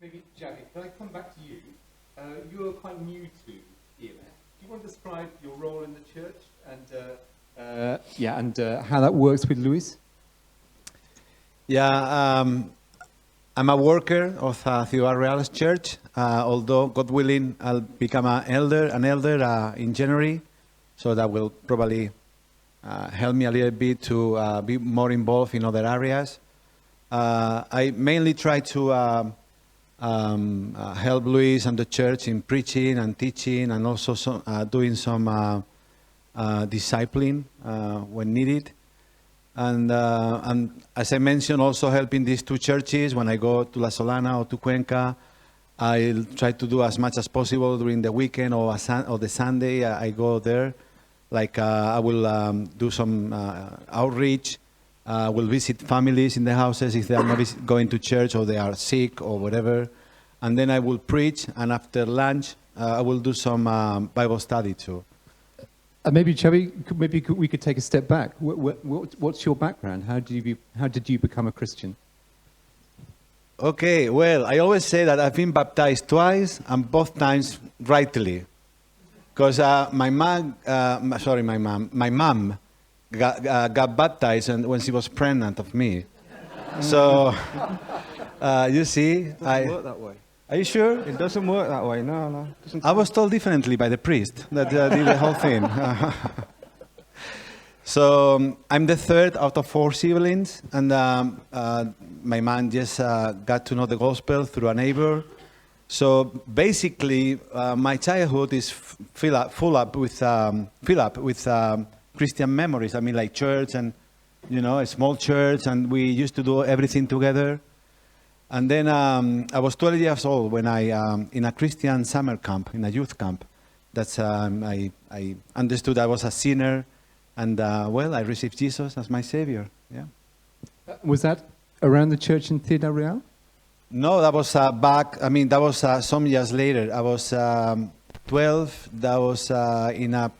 Maybe, Xavi, can I come back to you? You are quite new to EMF. Do you want to describe your role in the church and how that works with Luis? Yeah, I'm a worker of Ciudad Real's church. Although, God willing, I'll become an elder in January, so that will probably help me a little bit to be more involved in other areas. I mainly try to help Luis and the church in preaching and teaching, and also doing some discipling when needed. And as I mentioned, also helping these two churches. When I go to La Solana or to Cuenca, I'll try to do as much as possible during the weekend or the Sunday. I go there. Like I will do some outreach. Will visit families in the houses if they are not going to church or they are sick or whatever. And then I will preach. And after lunch, I will do some Bible study too. Maybe, Xavi, we could take a step back. What's your background? How did you become a Christian? Okay, well, I always say that I've been baptized twice, and both times rightly. Because my mom got baptized when she was pregnant of me. So, you see, it doesn't work that way. Are you sure? It doesn't work that way. No. I was told differently by the priest that did the whole thing. So I'm the third out of 4 siblings, and my mom just got to know the gospel through a neighbor. So basically, my childhood is fill up with Christian memories. I mean, like church and a small church, and we used to do everything together. And then I was 12 years old when I, in a Christian summer camp, in a youth camp, that's I understood I was a sinner, and I received Jesus as my Savior. Yeah. Was that around the church in Ciudad Real? No, that was that was some years later. I was 12. That was in a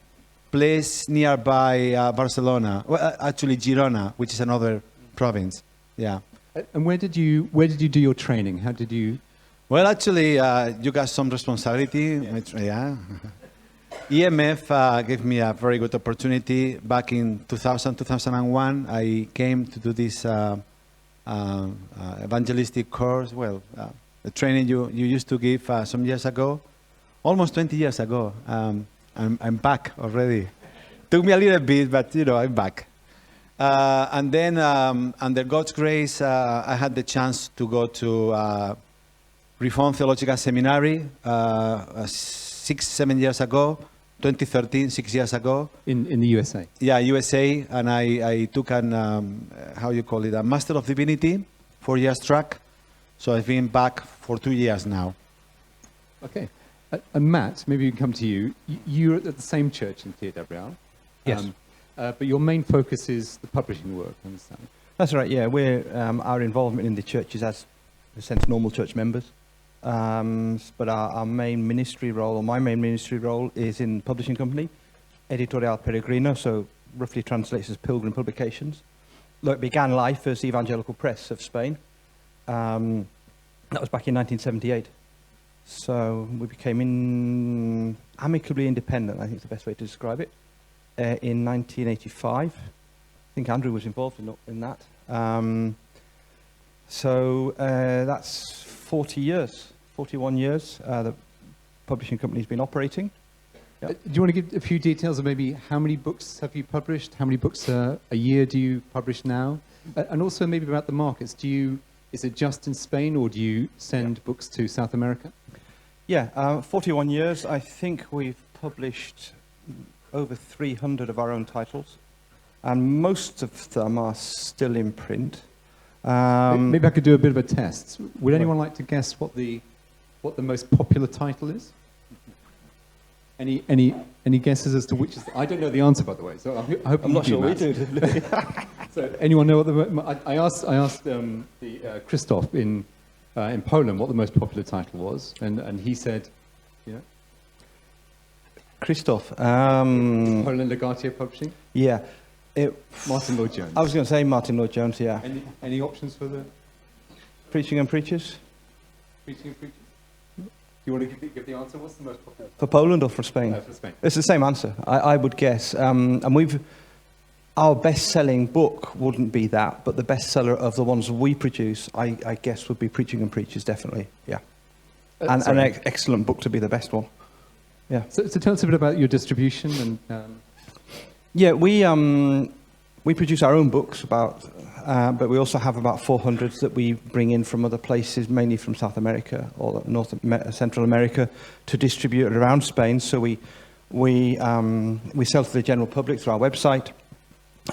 place nearby Barcelona. Well, actually Girona, which is another province. Yeah. And where did you do your training? How did you? Well, actually, you got some responsibility. Yeah. EMF gave me a very good opportunity. Back in 2001, I came to do this evangelistic course. Well, the training you used to give some years ago, almost 20 years ago. I'm back already. Took me a little bit, but I'm back. And then, under God's grace, I had the chance to go to Reformed Theological Seminary 6-7 years ago, 2013, 6 years ago. In the USA? Yeah, USA. And I took a Master of Divinity, 4 years track. So I've been back for 2 years now. Okay. And Matt, maybe we can come to you. You're at the same church in Ciudad Real. Yes. But your main focus is the publishing work, I understand. That's right, yeah. We're, our involvement in the church is as, in a sense, normal church members. But our main ministry role, or my main ministry role, is in publishing company, Editorial Peregrino, so roughly translates as Pilgrim Publications. Though it began life as the Evangelical Press of Spain. That was back in 1978. So we became amicably independent, I think is the best way to describe it. In 1985. I think Andrew was involved in that. So that's 41 years the publishing company's been operating. Yep. Do you want to give a few details of maybe how many books have you published? How many books a year do you publish now? And also maybe about the markets. Is it just in Spain, or do you send books to South America? Yeah, 41 years. I think we've published over 300 of our own titles, and most of them are still in print. Maybe I could do a bit of a test. Would anyone like to guess what the most popular title is? Any guesses as to which is? I don't know the answer, by the way. So I hope I'm not sure we do. So anyone know what I asked Christoph in Poland what the most popular title was, and he said, Christoph. Poland Legatia Publishing? Yeah. Martin Lloyd-Jones. I was going to say Martin Lloyd-Jones, yeah. Any options for the? Preaching and Preachers? Preaching and preachers? Do you want to give the answer? What's the most popular? For Poland or for Spain? For Spain. It's the same answer, I would guess. And our best-selling book wouldn't be that, but the bestseller of the ones we produce, I guess, would be Preaching and Preachers, definitely. Yeah, and an excellent book to be the best one. Yeah. So tell us a bit about your distribution and. Yeah, we produce our own books, but we also have about 400 that we bring in from other places, mainly from South America or Central America, to distribute around Spain. So we sell to the general public through our website,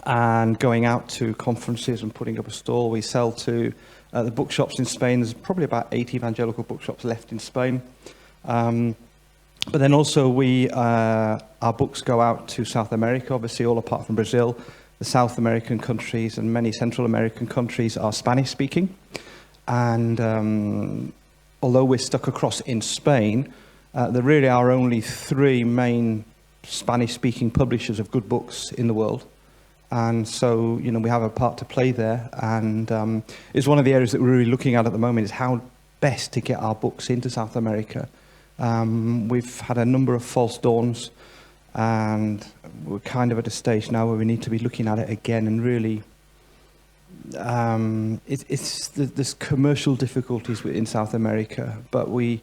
and going out to conferences and putting up a stall. We sell to the bookshops in Spain. There's probably about 80 evangelical bookshops left in Spain. But then also our books go out to South America, obviously all apart from Brazil. The South American countries and many Central American countries are Spanish-speaking. And although we're stuck across in Spain, there really are only 3 main Spanish-speaking publishers of good books in the world. And so, we have a part to play there. And it's one of the areas that we're really looking at the moment, is how best to get our books into South America. We've had a number of false dawns, and we're kind of at a stage now where we need to be looking at it again and really there's commercial difficulties in South America, but we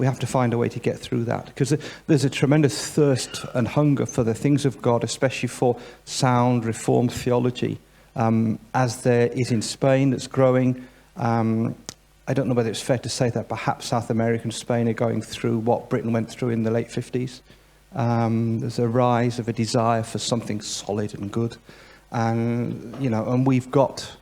have to find a way to get through that, because there's a tremendous thirst and hunger for the things of God, especially for sound Reformed theology, as there is in Spain, that's growing. I don't know whether it's fair to say that perhaps South America and Spain are going through what Britain went through in the late 50s. There's a rise of a desire for something solid and good. And, and we've got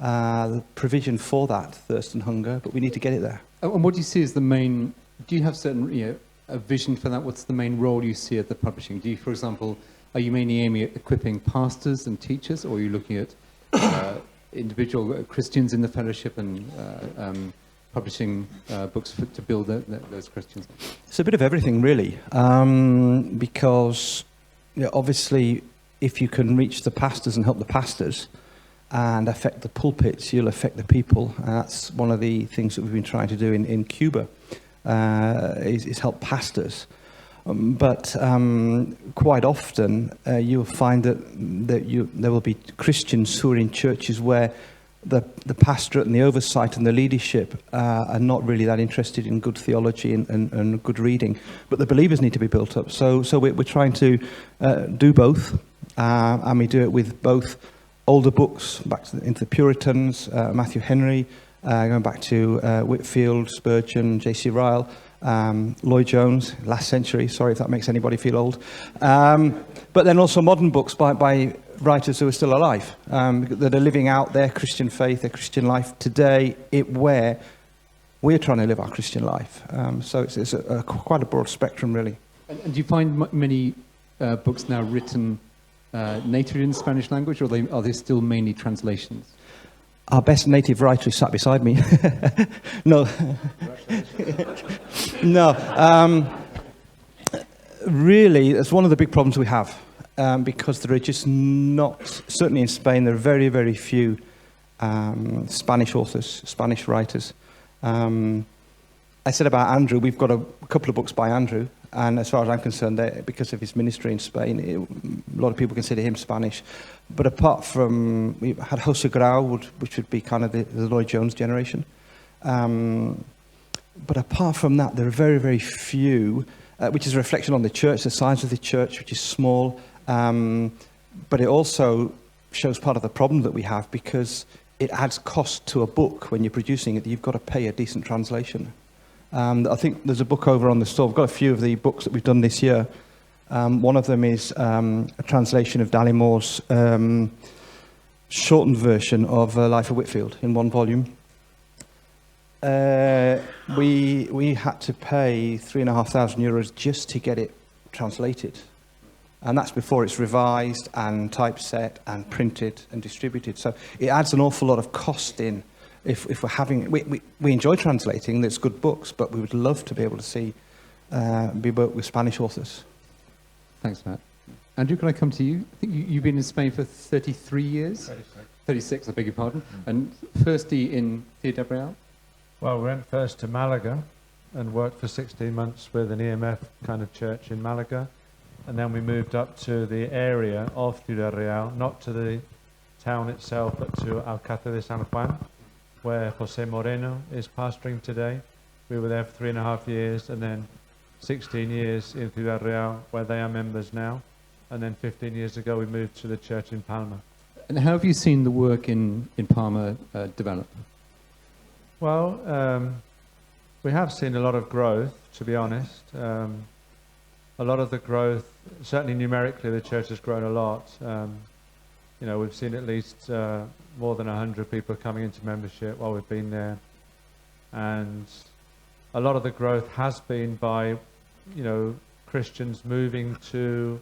the provision for that thirst and hunger, but we need to get it there. And what do you see as the main, do you have certain, a vision for that? What's the main role you see at the publishing? Do you, for example, are you mainly aiming at equipping pastors and teachers, or are you looking at individual Christians in the fellowship and publishing books to build those Christians? It's a bit of everything, really, because obviously if you can reach the pastors and help the pastors and affect the pulpits, you'll affect the people. And that's one of the things that we've been trying to do in Cuba, is help pastors. But quite often you'll find that there will be Christians who are in churches where the pastorate and the oversight and the leadership are not really that interested in good theology and good reading. But the believers need to be built up. So we're trying to do both, and we do it with both older books, back into the Puritans, Matthew Henry, going back to Whitefield, Spurgeon, J.C. Ryle, Lloyd Jones, last century, sorry if that makes anybody feel old. But then also modern books by writers who are still alive, that are living out their Christian faith, their Christian life today, where we're trying to live our Christian life. So it's quite a broad spectrum, really. And do you find many books now written natively in the Spanish language, or are they still mainly translations? Our best native writer is sat beside me. No. No. Really, that's one of the big problems we have, because there are just not, certainly in Spain, there are very, very few Spanish authors, Spanish writers. I said about Andrew, we've got a couple of books by Andrew, and as far as I'm concerned, because of his ministry in Spain, a lot of people consider him Spanish. But apart from, we had Jose Grau, which would be kind of the Lloyd Jones generation. But apart from that, there are very, very few, which is a reflection on the church, the size of the church, which is small. But it also shows part of the problem that we have, because it adds cost to a book when you're producing it, that you've got to pay a decent translation. I think there's a book over on the store. We've got a few of the books that we've done this year. One of them is a translation of Dallymore's shortened version of Life of Whitefield in one volume. We had to pay €3,500 just to get it translated. And that's before it's revised and typeset and printed and distributed. So it adds an awful lot of cost in. If we're having, we enjoy translating, there's good books, but we would love to be able to see, be worked with Spanish authors. Thanks, Matt. Andrew, can I come to you? I think you've been in Spain for 33 years? 36, I beg your pardon. And firstly in Theodore. Well, we went first to Malaga and worked for 16 months with an EMF kind of church in Malaga. And then we moved up to the area of Ciudad Real, not to the town itself, but to Alcázar de San Juan, where Jose Moreno is pastoring today. We were there for 3.5 years, and then 16 years in Ciudad Real, where they are members now. And then 15 years ago, we moved to the church in Palma. And how have you seen the work in Palma develop? Well, we have seen a lot of growth, to be honest. A lot of the growth, certainly numerically, the church has grown a lot. You know, we've seen at least more than 100 people coming into membership while we've been there. And a lot of the growth has been by, you know, Christians moving to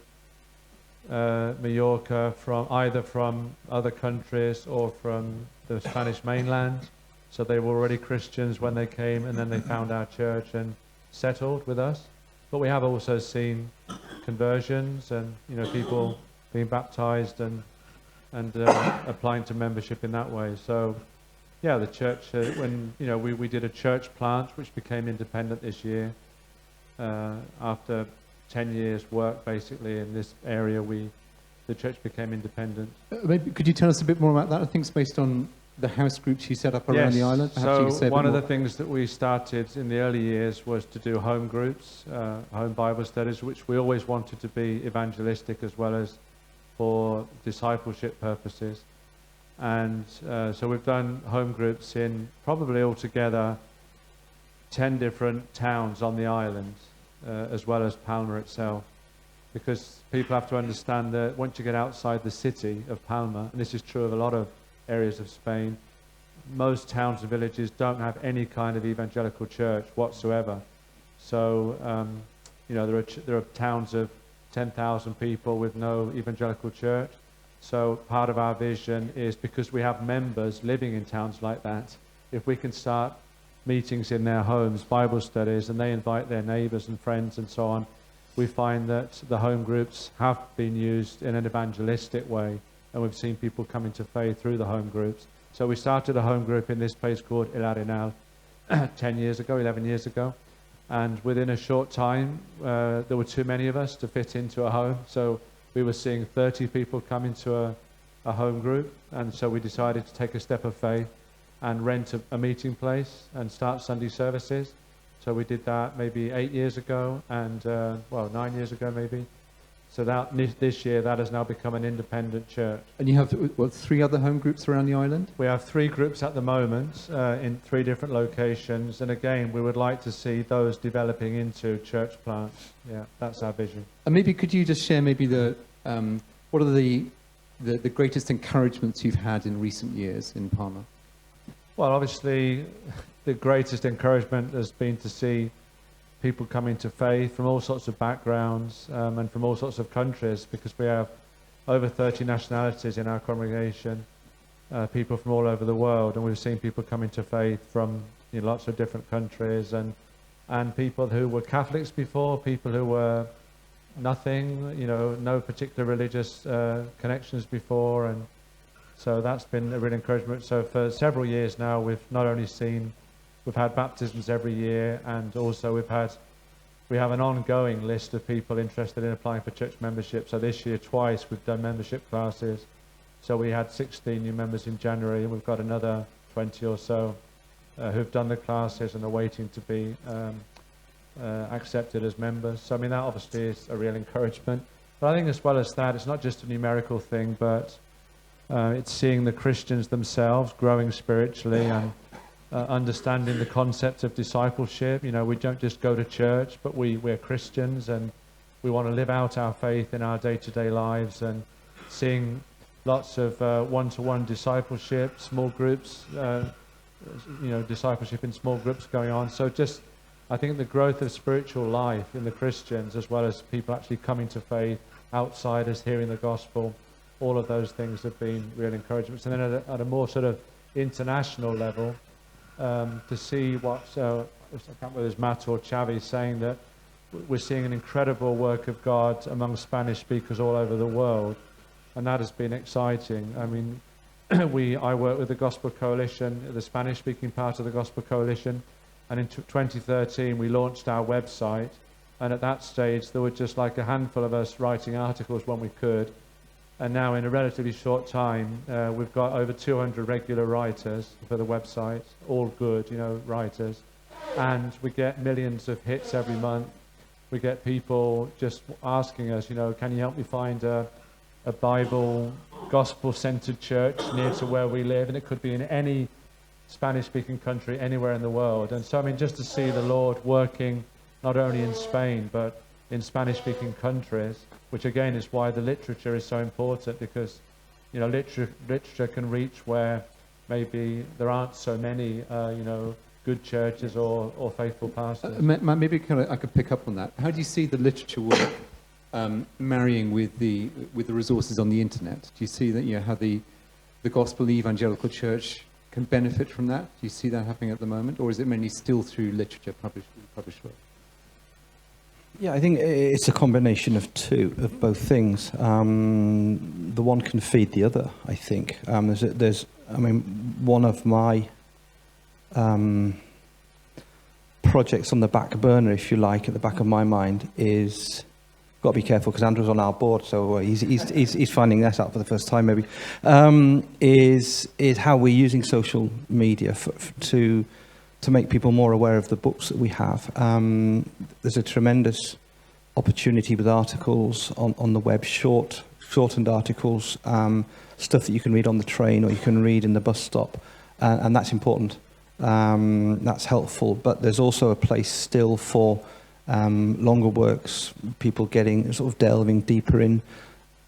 Mallorca either from other countries or from the Spanish mainland. So they were already Christians when they came, and then they found our church and settled with us. But we have also seen conversions and, you know, people being baptized and applying to membership in that way. So, yeah, the church, when, you know, we did a church plant which became independent this year. After 10 years work basically in this area, the church became independent. Maybe could you tell us a bit more about that? I think it's based on the house groups you set up around the island. Perhaps you could say a bit one of more. the things that we started in the early years was to do home groups, home Bible studies, which we always wanted to be evangelistic as well as for discipleship purposes. And so we've done home groups in probably altogether 10 different towns on the island, as well as Palma itself. Because people have to understand that once you get outside the city of Palma, and this is true of a lot of areas of Spain, most towns and villages don't have any kind of evangelical church whatsoever. So, you know, there are towns of 10,000 people with no evangelical church. So part of our vision is, because we have members living in towns like that, if we can start meetings in their homes, Bible studies, and they invite their neighbors and friends and so on, we find that the home groups have been used in an evangelistic way, and we've seen people come into faith through the home groups. So we started a home group in this place called El Arenal 11 years ago, and within a short time there were too many of us to fit into a home, so we were seeing 30 people come into a home group, and so we decided to take a step of faith and rent a meeting place and start Sunday services. So we did that maybe 8 years ago, and 9 years ago maybe. So that this year that has now become an independent church. And you have, what, 3 other home groups around the island? We have 3 groups at the moment in 3 different locations, and again we would like to see those developing into church plants. Yeah, that's our vision. And maybe could you just share maybe what are the greatest encouragements you've had in recent years in Palma? Well, obviously the greatest encouragement has been to see people coming to faith from all sorts of backgrounds and from all sorts of countries, because we have over 30 nationalities in our congregation, people from all over the world, and we've seen people coming to faith from, you know, lots of different countries, and people who were Catholics before, people who were nothing, you know, no particular religious connections before, and so that's been a real encouragement. So for several years now, we've not only seen, we've had baptisms every year, and also we have an ongoing list of people interested in applying for church membership. So this year twice we've done membership classes. So we had 16 new members in January, and we've got another 20 or so who've done the classes and are waiting to be accepted as members. So I mean, that obviously is a real encouragement. But I think as well as that, it's not just a numerical thing, but it's seeing the Christians themselves growing spiritually and understanding the concept of discipleship. You know, we don't just go to church, but we're Christians, and we want to live out our faith in our day-to-day lives, and seeing lots of one-to-one discipleship, small groups, discipleship in small groups going on. So just, I think the growth of spiritual life in the Christians, as well as people actually coming to faith, outsiders hearing the gospel, all of those things have been real encouragements. And then at a more sort of international level, to see what, I can't remember whether it was Matt or Xavi saying that we're seeing an incredible work of God among Spanish speakers all over the world, and that has been exciting. I mean, I work with the Gospel Coalition, the Spanish-speaking part of the Gospel Coalition, and in 2013 we launched our website, and at that stage there were just like a handful of us writing articles when we could, and now in a relatively short time we've got over 200 regular writers for the website, all good, writers, and we get millions of hits every month. We get people just asking us, can you help me find a Bible, gospel-centered church near to where we live, and it could be in any Spanish-speaking country anywhere in the world. And so, just to see the Lord working not only in Spain, but in Spanish-speaking countries, which again is why the literature is so important, because, literature can reach where maybe there aren't so many, good churches or faithful pastors. Maybe I could pick up on that. How do you see the literature work marrying with the resources on the internet? Do you see that, how the gospel evangelical church can benefit from that? Do you see that happening at the moment, or is it mainly still through literature published work? Yeah, I think it's a combination of both things. The one can feed the other, I think. One of my projects on the back burner, if you like, at the back of my mind is, got to be careful because Andrew's on our board, so he's finding that out for the first time maybe, is how we're using social media to make people more aware of the books that we have. There's a tremendous opportunity with articles on the web, shortened articles, stuff that you can read on the train or you can read in the bus stop, and that's important. That's helpful, but there's also a place still for longer works, people getting sort of delving deeper in.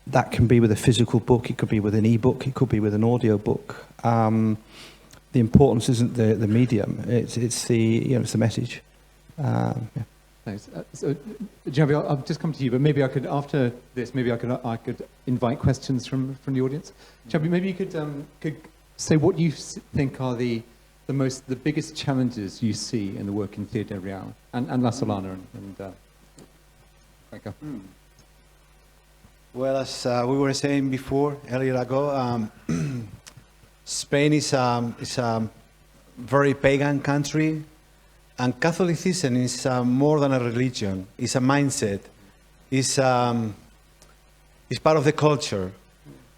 That can be with a physical book, it could be with an e-book, it could be with an audio book. The importance isn't the medium; it's the it's the message. Yeah. Thanks. So, Xavi, I'll just come to you, but maybe I could, after this, maybe I could invite questions from the audience. Xavi, maybe you could say what you think are the biggest challenges you see in the work in Ciudad Real and La Solana and Cuenca. Well, as we were saying earlier ago, Spain is a very pagan country, and Catholicism is more than a religion. It's a mindset. It's part of the culture.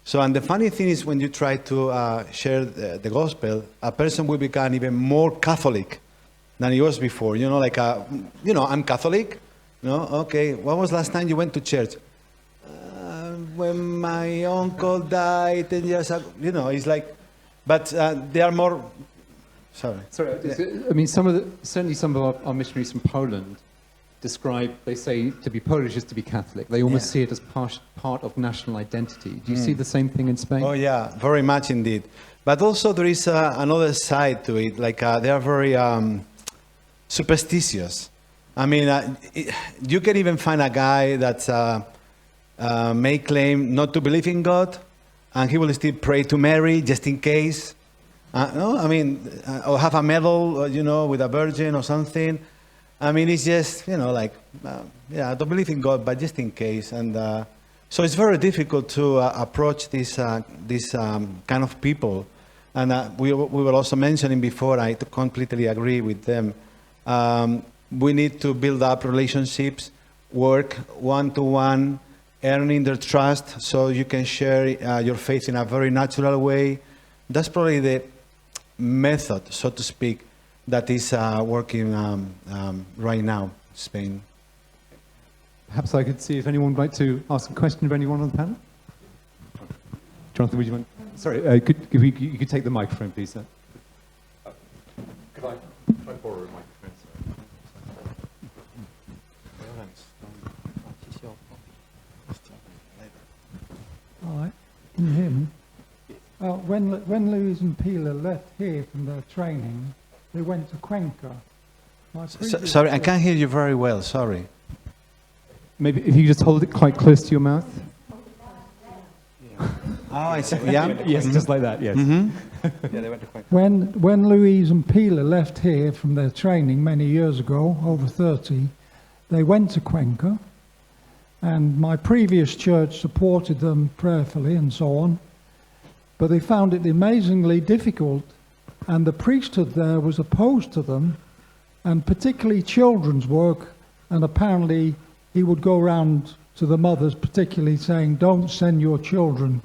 So, and the funny thing is, when you try to share the gospel, a person will become even more Catholic than he was before. I'm Catholic. Okay. When was the last time you went to church? When my uncle died 10 years ago. It's like, but they are more. Sorry. I mean, certainly some of our missionaries from Poland they say to be Polish is to be Catholic. They almost see it as part of national identity. Do you see the same thing in Spain? Oh yeah, very much indeed. But also there is another side to it. Like they are very superstitious. I mean, you can even find a guy that may claim not to believe in God, and he will still pray to Mary just in case. Or have a medal, with a virgin or something. I mean, it's just, I don't believe in God, but just in case. And so it's very difficult to approach this kind of people. And we were also mentioning before, I completely agree with them. We need to build up relationships, work one-to-one, earning their trust so you can share your faith in a very natural way. That's probably the method, so to speak, that is working right now in Spain. Perhaps I could see if anyone would like to ask a question of anyone on the panel. Jonathan, would you mind? Sorry, you could take the microphone, please, sir. Could I borrow a microphone? All right, can you hear me? When Louise and Pila left here from their training, they went to Cuenca. Sorry, I can't hear you very well, sorry. Maybe if you just hold it quite close to your mouth. Oh, I see. Yeah? Yes, just like that, yes. Mm-hmm. Yeah, they went to Cuenca. When Louise and Pila left here from their training many years ago, over 30, they went to Cuenca, and my previous church supported them prayerfully and so on. but they found it amazingly difficult, and the priesthood there was opposed to them, and particularly children's work, and apparently he would go around to the mothers particularly saying, don't send your children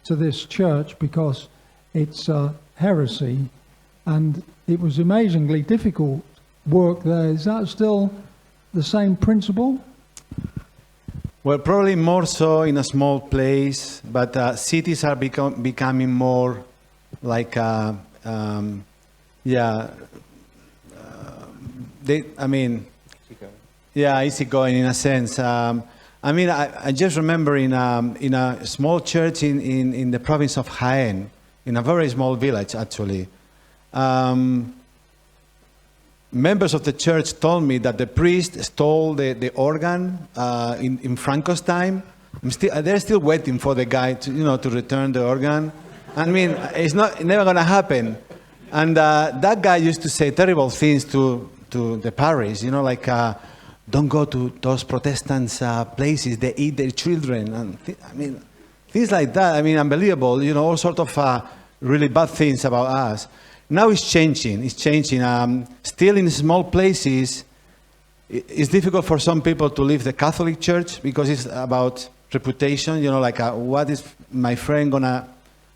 to this church because it's heresy, and it was amazingly difficult work there. Is that still the same principle? Well, probably more so in a small place, but cities are becoming more like, easygoing in a sense. I just remember in a small church in the province of Jaén, in a very small village actually, members of the church told me that the priest stole the organ in Franco's time. They're still waiting for the guy to return the organ. I mean, it's never going to happen. And that guy used to say terrible things to the parish, like don't go to those Protestant places, they eat their children. And things like that. Unbelievable, all sorts of really bad things about us. Now it's changing. Still in small places, it's difficult for some people to leave the Catholic Church because it's about reputation. What is my friend gonna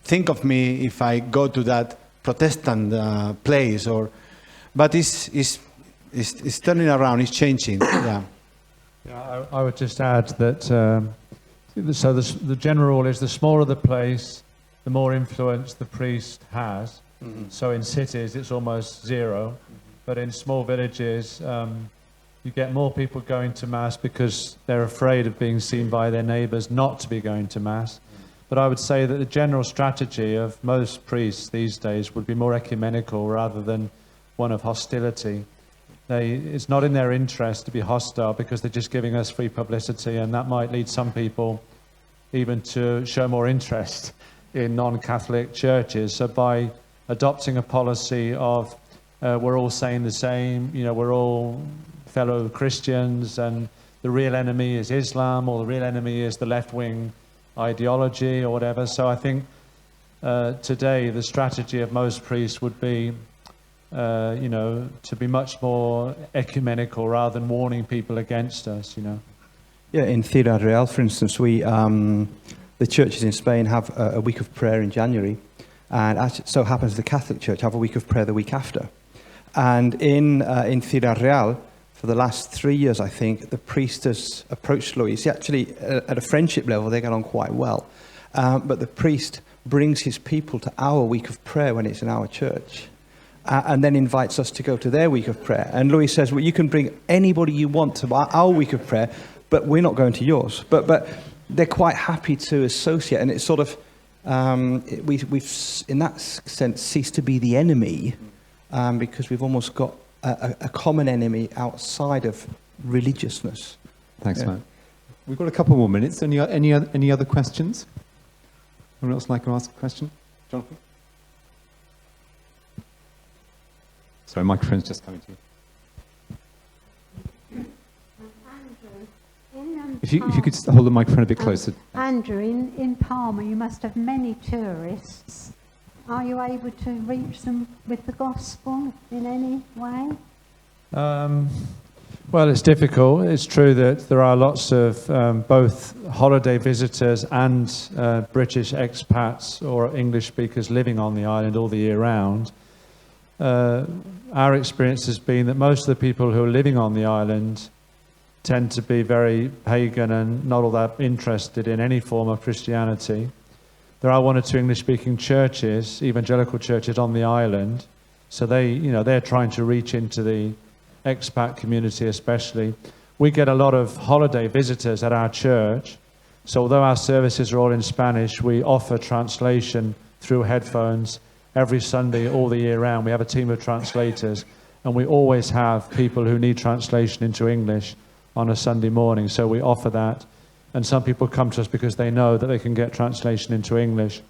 think of me if I go to that Protestant place? But it's turning around. It's changing. Yeah. Yeah, I would just add that. So the general rule is the smaller the place, the more influence the priest has. Mm-hmm. So in cities, it's almost zero. Mm-hmm. But in small villages, you get more people going to Mass because they're afraid of being seen by their neighbours not to be going to Mass. Mm-hmm. But I would say that the general strategy of most priests these days would be more ecumenical rather than one of hostility. It's not in their interest to be hostile because they're just giving us free publicity, and that might lead some people even to show more interest in non-Catholic churches. So by adopting a policy of we're all saying the same, we're all fellow Christians, and the real enemy is Islam, or the real enemy is the left-wing ideology, or whatever. So I think today the strategy of most priests would be, to be much more ecumenical rather than warning people against us. Yeah, in Ciudad Real, for instance, the churches in Spain have a week of prayer in January. And as it so happens, the Catholic Church have a week of prayer the week after. And in Ciudad Real, for the last 3 years, I think, the priest has approached Luis. Actually, at a friendship level, they get on quite well. But the priest brings his people to our week of prayer when it's in our church, and then invites us to go to their week of prayer. And Luis says, well, you can bring anybody you want to our week of prayer, but we're not going to yours. But they're quite happy to associate, and it's sort of, we've in that sense ceased to be the enemy, because we've almost got a common enemy outside of religiousness. Thanks, Matt. We've got a couple more minutes. Any other questions? Anyone else like to ask a question? Jonathan? Sorry, microphone's just coming to you. Andrew, If you could just hold the microphone a bit closer. Andrew, in Palma, you must have many tourists. Are you able to reach them with the gospel in any way? Well, it's difficult. It's true that there are lots of both holiday visitors and British expats or English speakers living on the island all the year round. Our experience has been that most of the people who are living on the island tend to be very pagan and not all that interested in any form of Christianity. There are one or two English-speaking churches, evangelical churches on the island, so they're trying to reach into the expat community especially. We get a lot of holiday visitors at our church, so although our services are all in Spanish, we offer translation through headphones every Sunday all the year round. We have a team of translators, and we always have people who need translation into English on a Sunday morning, so we offer that. And some people come to us because they know that they can get translation into English.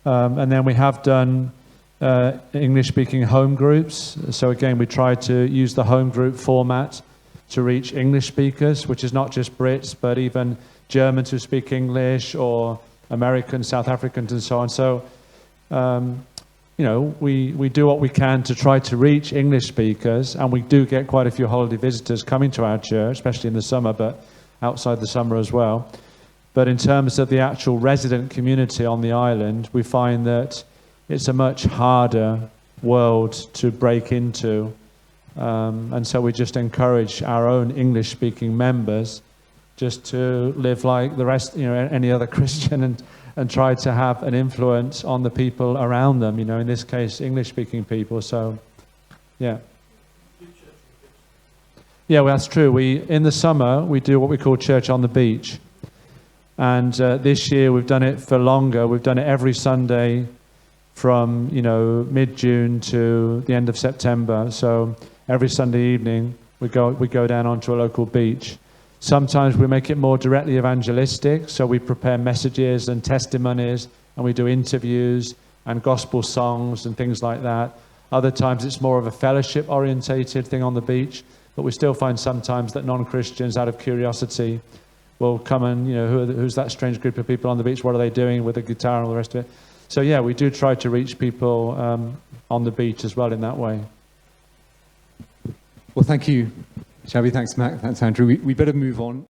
And then we have done English-speaking home groups. So again, we try to use the home group format to reach English speakers, which is not just Brits, but even Germans who speak English, or Americans, South Africans, and so on. So you know, we do what we can to try to reach English speakers, and we do get quite a few holiday visitors coming to our church, especially in the summer, but outside the summer as well. But in terms of the actual resident community on the island, we find that it's a much harder world to break into. And so we just encourage our own English-speaking members just to live like the rest, you know, any other Christian, and try to have an influence on the people around them, you know, in this case, English-speaking people. So, yeah. Yeah, well, that's true. In the summer, we do what we call Church on the Beach. And this year, we've done it for longer. We've done it every Sunday from, you know, mid-June to the end of September. So every Sunday evening, we go down onto a local beach. Sometimes we make it more directly evangelistic, so we prepare messages and testimonies, and we do interviews and gospel songs and things like that. Other times it's more of a fellowship-orientated thing on the beach, but we still find sometimes that non-Christians, out of curiosity, will come and, you know, who's that strange group of people on the beach? What are they doing with a guitar and all the rest of it? So yeah, we do try to reach people on the beach as well in that way. Well, thank you, Xavi. Thanks, Matt. Thanks, Andrew. We better move on.